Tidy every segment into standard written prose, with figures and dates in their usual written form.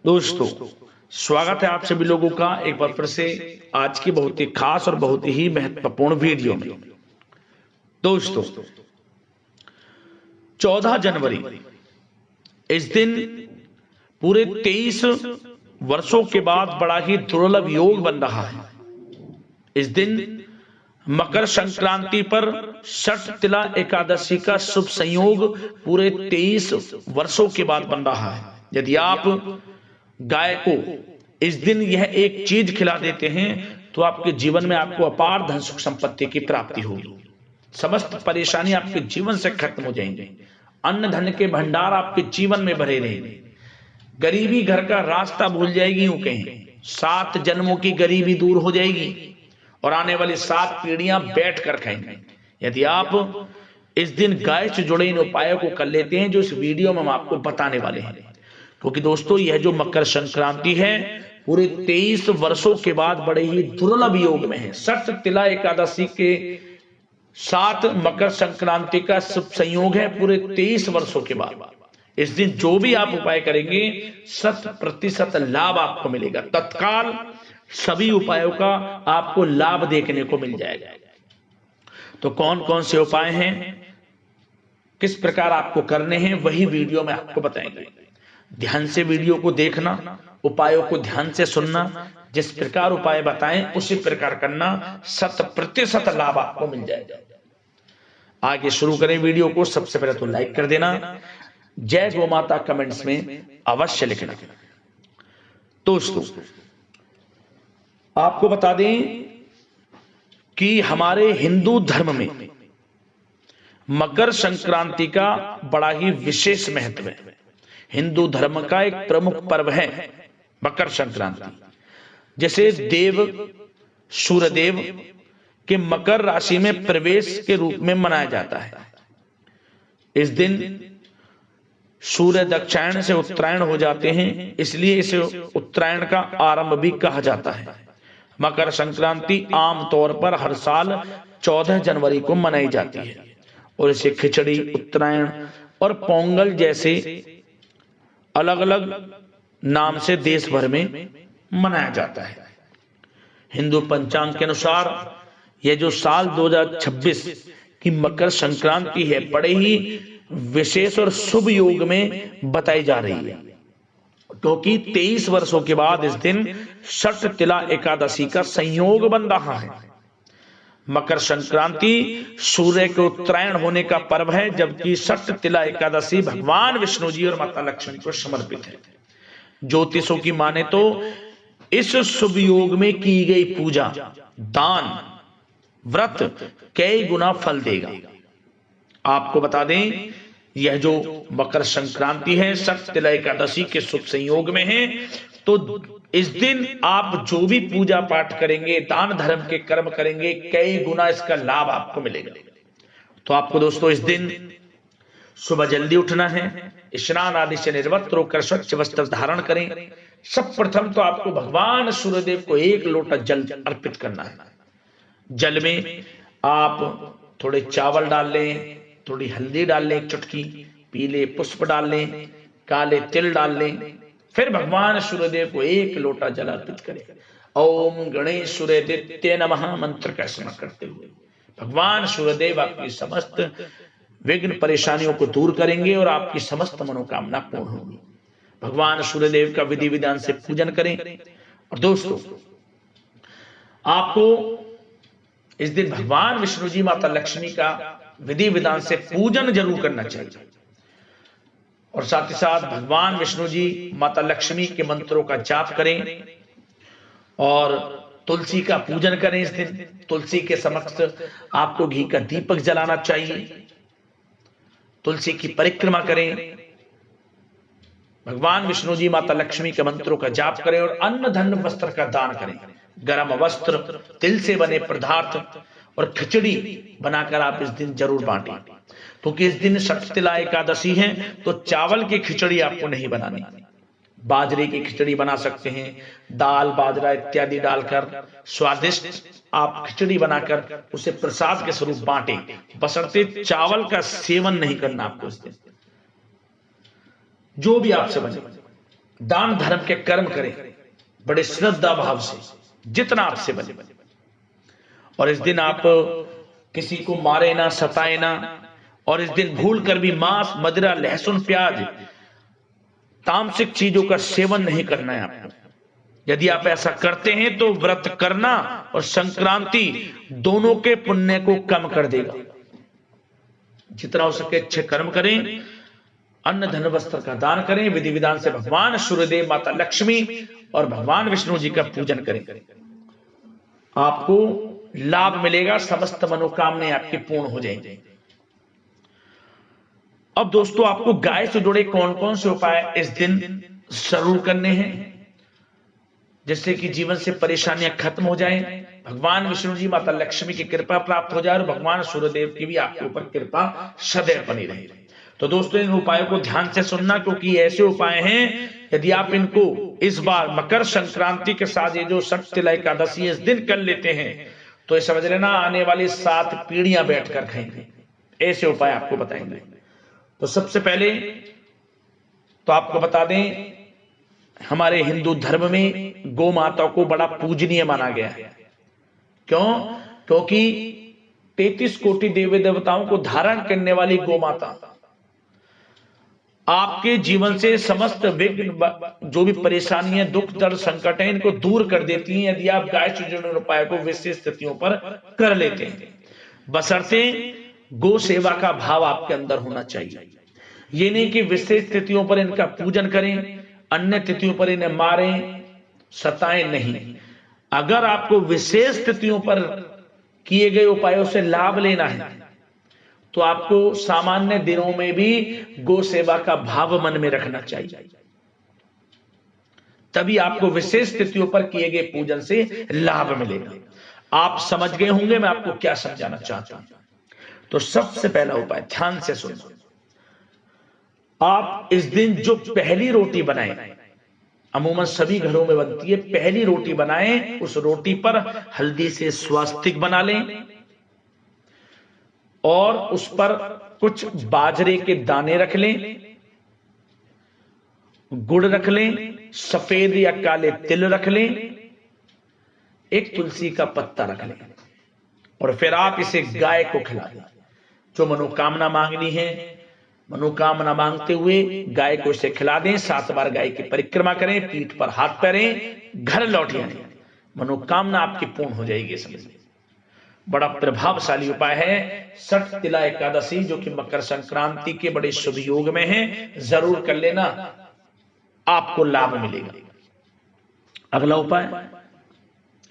दोस्तों, स्वागत है आप सभी लोगों का एक बार फिर से आज की बहुत ही खास और बहुत ही महत्वपूर्ण वीडियो में। दोस्तों, 14 जनवरी इस दिन पूरे 23 वर्षों के बाद बड़ा ही दुर्लभ योग बन रहा है। इस दिन मकर संक्रांति पर षठ तिला एकादशी का शुभ संयोग पूरे 23 वर्षों के बाद बन रहा है। यदि आप गाय को इस दिन यह एक चीज खिला देते हैं तो आपके जीवन में आपको अपार धन सुख संपत्ति की प्राप्ति होगी। समस्त परेशानी आपके जीवन से खत्म हो जाएंगे। अन्न धन के भंडार आपके जीवन में भरे रहेंगे। गरीबी घर का रास्ता भूल जाएगी। यूं कहें 7 जन्मों की गरीबी दूर हो जाएगी और आने वाली 7 पीढ़ियां बैठ कर खाएंगे। यदि आप इस दिन गाय से जुड़े इन उपायों को कर लेते हैं जो इस वीडियो में हम आपको बताने वाले हैं, क्योंकि दोस्तों यह जो मकर संक्रांति है पूरे 23 वर्षों के बाद बड़े ही दुर्लभ योग में है। षठ तिला एकादशी के साथ मकर संक्रांति का शुभ संयोग है पूरे 23 वर्षों के बाद। इस दिन जो भी आप उपाय करेंगे 100% लाभ आपको मिलेगा। तत्काल सभी उपायों का आपको लाभ देखने को मिल जाएगा। तो कौन कौन से उपाय हैं, किस प्रकार आपको करने हैं, वही वीडियो में आपको बताएंगे। ध्यान से वीडियो को देखना, उपायों को ध्यान से सुनना, जिस प्रकार उपाय बताएं उसी प्रकार करना, 100% लाभ आपको मिल जाएगा। आगे शुरू करें वीडियो को। सबसे पहले तो लाइक कर देना, जय गौ माता कमेंट्स में अवश्य लिखना। दोस्तों, आपको बता दें कि हमारे हिंदू धर्म में मकर संक्रांति का बड़ा ही विशेष महत्व है। हिंदू धर्म का एक प्रमुख पर्व है मकर संक्रांति। जैसे देव सूर्यदेव के मकर राशि में प्रवेश के रूप में मनाया जाता है। इस दिन सूर्य दक्षिण से उत्तरायण हो जाते हैं, इसलिए इसे उत्तरायण का आरंभ भी कहा जाता है। मकर संक्रांति आमतौर पर हर साल 14 जनवरी को मनाई जाती है और इसे खिचड़ी, उत्तरायण और पोंगल जैसे अलग अलग नाम से देश भर में मनाया जाता है। हिंदू पंचांग के अनुसार यह जो साल 2026 की मकर संक्रांति है बड़े ही विशेष और शुभ योग में बताई जा रही है, क्योंकि 23 वर्षों के बाद इस दिन षठ तिला एकादशी का संयोग बन रहा है। मकर संक्रांति सूर्य के उत्तरायण होने का पर्व है, जबकि षठ तिला एकादशी भगवान विष्णु जी और माता लक्ष्मी को समर्पित है। ज्योतिषों की माने तो इस शुभ योग में की गई पूजा, दान, व्रत कई गुना फल देगा। आपको बता दें यह जो मकर संक्रांति है षठ तिला एकादशी के शुभ संयोग में है, तो इस दिन आप जो भी पूजा पाठ करेंगे, दान धर्म के कर्म करेंगे, कई गुना इसका लाभ आपको मिलेगा। तो आपको दोस्तों इस दिन सुबह जल्दी उठना है, स्नान आदि से निर्वस्त्र होकर स्वच्छ वस्त्र धारण करें। सब प्रथम तो आपको भगवान सूर्यदेव को 1 लोटा जल अर्पित करना है। जल में आप थोड़े चावल डाल लें, थोड़ी हल्दी डाल लें, चुटकी पीले पुष्प डाल लें, काले तिल डाल लें। फिर भगवान सूर्यदेव को 1 लोटा जल अर्पित करें। ओम गणेश सूर्यदेव नमः मंत्र का स्मरण करते हुए भगवान सूर्यदेव आपकी समस्त विघ्न परेशानियों को दूर करेंगे और आपकी समस्त मनोकामना पूर्ण होगी। भगवान सूर्यदेव का विधि विधान से पूजन करें। और दोस्तों, आपको इस दिन भगवान विष्णु जी, माता लक्ष्मी का विधि विधान से पूजन जरूर करना चाहिए और साथ ही साथ भगवान विष्णु जी, माता लक्ष्मी के मंत्रों का जाप करें और तुलसी का पूजन करें। इस दिन तुलसी के समक्ष आपको घी का दीपक जलाना चाहिए। तुलसी की परिक्रमा करें, भगवान विष्णु जी, माता लक्ष्मी के मंत्रों का जाप करें और अन्न धन वस्त्र का दान करें। गर्म वस्त्र, तिल से बने पदार्थ और खिचड़ी बनाकर आप इस दिन जरूर बांटें, क्योंकि इस दिन षठ तिला एकादशी है तो चावल की खिचड़ी आपको नहीं बनानी। बाजरे की खिचड़ी बना सकते हैं, दाल बाजरा इत्यादि डालकर स्वादिष्ट आप खिचड़ी बनाकर उसे प्रसाद के स्वरूप बांटें। बशर्ते चावल का सेवन नहीं करना आपको इस दिन, जो भी आपसे बने। दान धर्म के कर्म करें बड़े श्रद्धा भाव से, जितना आपसे बने। और इस दिन आप किसी को मारे ना, सताए ना। और इस दिन भूल कर भी मांस, मदिरा, लहसुन, प्याज, तामसिक चीजों का सेवन नहीं करना है आपको। यदि आप ऐसा करते हैं तो व्रत करना और संक्रांति दोनों के पुण्य को कम कर देगा। जितना हो सके अच्छे कर्म करें, अन्न धन वस्त्र का दान करें, विधि विधान से भगवान सूर्यदेव, माता लक्ष्मी और भगवान विष्णु जी का पूजन करें। आपको लाभ मिलेगा, समस्त मनोकामनाएं आपकी पूर्ण हो जाएंगी। अब दोस्तों, आपको गाय से जुड़े कौन कौन से उपाय इस दिन जरूर करने हैं, जिससे कि जीवन से परेशानियां खत्म हो जाएं, भगवान विष्णु जी, माता लक्ष्मी की कृपा प्राप्त हो जाए और भगवान सूर्यदेव की भी आपके ऊपर कृपा सदैव बनी रहे। तो दोस्तों, इन उपायों को ध्यान से सुनना, क्योंकि ऐसे उपाय हैं यदि आप इनको इस बार मकर संक्रांति के साथ ये जो सटतिला एकादशी इस दिन कर लेते हैं तो ये समझ लेना आने वाली 7 पीढ़ियां बैठकर खाएंगे। ऐसे उपाय आपको बताएंगे। तो सबसे पहले तो आपको बता दें, हमारे हिंदू धर्म में गौ माता को बड़ा पूजनीय माना गया है। क्यों? क्योंकि 33 कोटि देवी देवताओं को धारण करने वाली गौ माता आपके जीवन से समस्त विघ्न, जो भी परेशानियां, दुख, दर्द, संकट है, इनको दूर कर देती हैं यदि आप गाय से जुड़े उपाय को विशेष स्थितियों पर कर लेते हैं। बशर्ते गो सेवा का भाव आपके अंदर होना चाहिए। ये नहीं कि विशेष तिथियों पर इनका पूजन करें, अन्य तिथियों पर इन्हें मारें, सताएं नहीं। अगर आपको विशेष तिथियों पर किए गए उपायों से लाभ लेना है तो आपको सामान्य दिनों में भी गो सेवा का भाव मन में रखना चाहिए, तभी आपको विशेष तिथियों पर किए गए पूजन से लाभ मिलेगा। आप समझ गए होंगे मैं आपको क्या समझाना चाहता हूं। तो सबसे पहला उपाय ध्यान से सुनो। आप इस दिन जो पहली रोटी बनाएं, अमूमन सभी घरों में बनती है, पहली रोटी बनाएं, उस रोटी पर हल्दी से स्वास्तिक बना लें और उस पर कुछ बाजरे के दाने रख लें, गुड़ रख लें, सफेद या काले तिल रख लें, एक तुलसी का पत्ता रख लें और फिर आप इसे गाय को खिला दें। जो मनोकामना मांगनी है, मनोकामना मांगते हुए गाय को इसे खिला दें। 7 बार गाय की परिक्रमा करें, पीठ पर हाथ फेरें, घर लौट आएं, मनोकामना आपकी पूर्ण हो जाएगी। समझिए, बड़ा प्रभावशाली उपाय है सटतिला एकादशी, जो कि मकर संक्रांति के बड़े शुभ योग में है। जरूर कर लेना, आपको लाभ मिलेगा। अगला उपाय,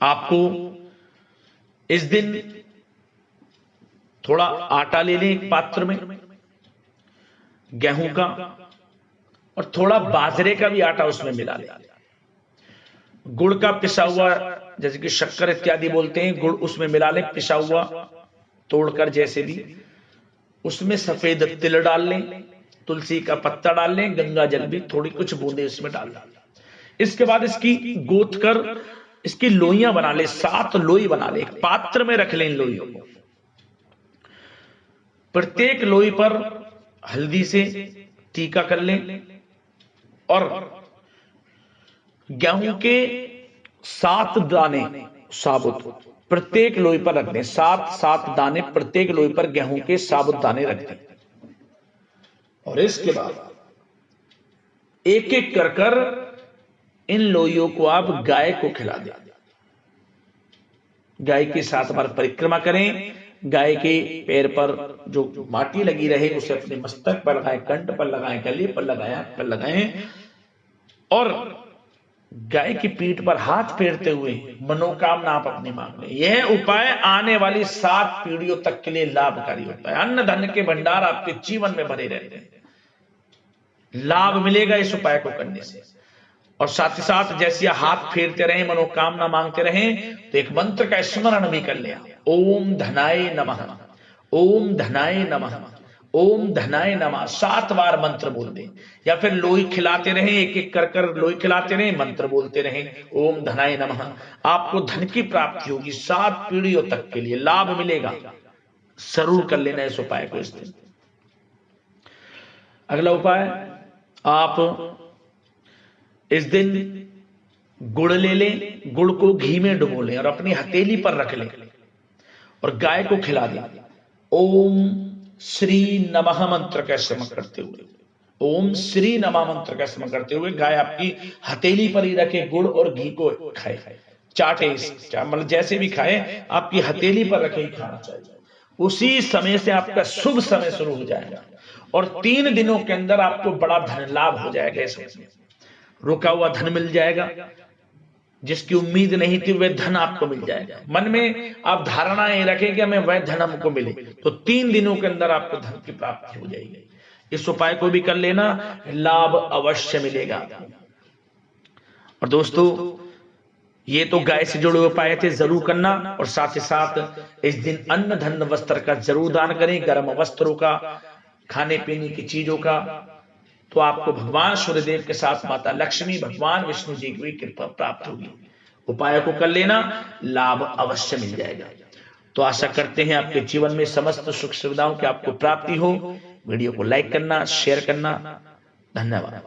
आपको इस दिन थोड़ा आटा ले लें एक पात्र में, गेहूं का, और थोड़ा बाजरे का भी आटा उसमें मिला लें। गुड़ का पिसा हुआ, जैसे कि शक्कर इत्यादि बोलते हैं, गुड़ उसमें मिला लें, पिसा हुआ तोड़कर, जैसे भी। उसमें सफेद तिल डाल लें, तुलसी का पत्ता डाल लें, गंगा जल भी थोड़ी कुछ बूंदे इसमें डाल लें। इसके बाद इसकी गोथ कर इसकी लोइयां बना ले, 7 लोई बना ले, एक पात्र में रख लें इन लोइयों को। प्रत्येक लोई पर हल्दी से टीका कर लें और गेहूं के 7 दाने साबुत प्रत्येक लोई पर रख दें। 7 दाने प्रत्येक लोई पर गेहूं के साबुत दाने रख दें और इसके बाद एक एक कर इन लोइयों को आप गाय को खिला दें। गाय की 7 बार परिक्रमा करें, गाय के पैर पर जो माटी लगी रहे उसे अपने मस्तक पर लगाएं, कंठ पर लगाएं, गले पर लगाएं, हाथ पर लगाएं और गाय की पीठ पर हाथ फेरते हुए मनोकामना आप अपनी मांग लें। यह उपाय आने वाली 7 पीढ़ियों तक के लिए लाभकारी होता है। अन्न धन के भंडार आपके जीवन में भरे रहते हैं, लाभ मिलेगा इस उपाय को करने से। और साथ ही साथ जैसे हाथ फेरते रहें, मनोकामना मांगते रहें, तो एक मंत्र का स्मरण भी कर लिया, ओम धनाय नमः, ओम धनाय नमः, ओम धनाय नमः। 7 बार मंत्र बोल दें या फिर लोई खिलाते रहें, एक एक कर लोई खिलाते रहें, मंत्र बोलते रहें, ओम धनाय नमः। आपको धन की प्राप्ति होगी, 7 पीढ़ियों तक के लिए लाभ मिलेगा। जरूर कर लेना इस उपाय को इस दिन। अगला उपाय, आप इस दिन गुड़ ले लें, गुड़ को घी में डुबो लें और अपनी हथेली पर रख लें और गाय को खिला दें। ओम श्री नमः मंत्र का स्मरण करते हुए, ओम श्री नमः मंत्र का स्मरण करते हुए गाय आपकी हथेली पर ही रखे गुड़ और घी को खाए, चाटे, मतलब जैसे भी खाए आपकी हथेली पर रखे ही खाना चाहिए। उसी समय से आपका शुभ समय शुरू हो जाएगा और 3 दिनों के अंदर आपको बड़ा धन लाभ हो जाएगा। इसमें रुका हुआ धन मिल जाएगा, जिसकी उम्मीद नहीं थी वह धन आपको मिल जाएगा। मन में आप धारणा ये रखें कि हमें वह धन हमको मिले, तो 3 दिनों के अंदर आपको धन की प्राप्ति हो जाएगी। इस उपाय को भी कर लेना, लाभ अवश्य मिलेगा आपको। और दोस्तों, ये तो गाय से जुड़े उपाय थे, जरूर करना। और साथ ही साथ इस दिन अन्न धन वस्त्र का जरूर दान करें, गर्म वस्त्रों का, खाने पीने की चीजों का। तो आपको भगवान सूर्यदेव के साथ माता लक्ष्मी, भगवान विष्णु जी की कृपा प्राप्त होगी। उपाय को कर लेना, लाभ अवश्य मिल जाएगा। तो आशा करते हैं आपके जीवन में समस्त सुख सुविधाओं की आपको प्राप्ति हो। वीडियो को लाइक करना, शेयर करना। धन्यवाद।